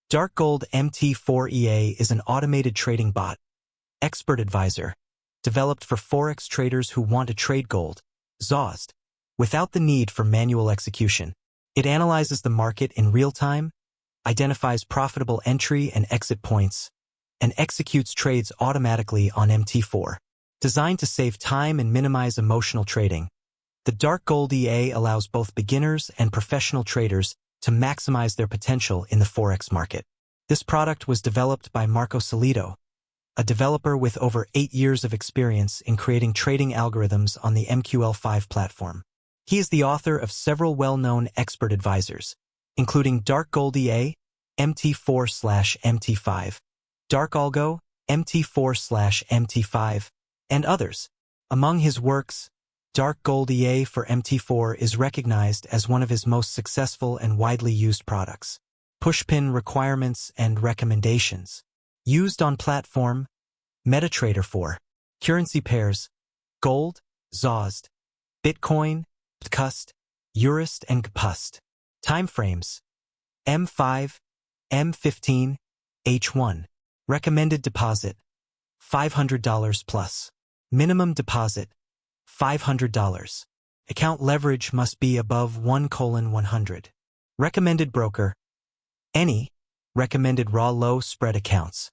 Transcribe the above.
Gold MT4 EA is an automated trading bot, expert advisor, developed for Forex traders who want to trade gold, XAUUSD, without the need for manual execution. It analyzes the market in real time, identifies profitable entry and exit points, and executes trades automatically on MT4. Designed to save time and minimize emotional trading, the Gold EA allows both beginners and professional traders to maximize their potential in the Forex market. This product was developed by Marco Solito, a developer with over 8 years of experience in creating trading algorithms on the MQL5 platform. He is the author of several well-known expert advisors, including Gold EA, MT4/MT5, Algo, MT4/MT5, and others. Among his works, Gold EA for MT4 is recognized as one of his most successful and widely used products. Pushpin requirements and recommendations. Used on platform, MetaTrader 4. Currency pairs, Gold, XAUUSD, Bitcoin, BTC, EURUSD, and GPUSD. Timeframes, M5, M15, H1. Recommended deposit, $500 plus. Minimum deposit, $500. Account leverage must be above 1:100. Recommended broker, any. Recommended raw low spread accounts.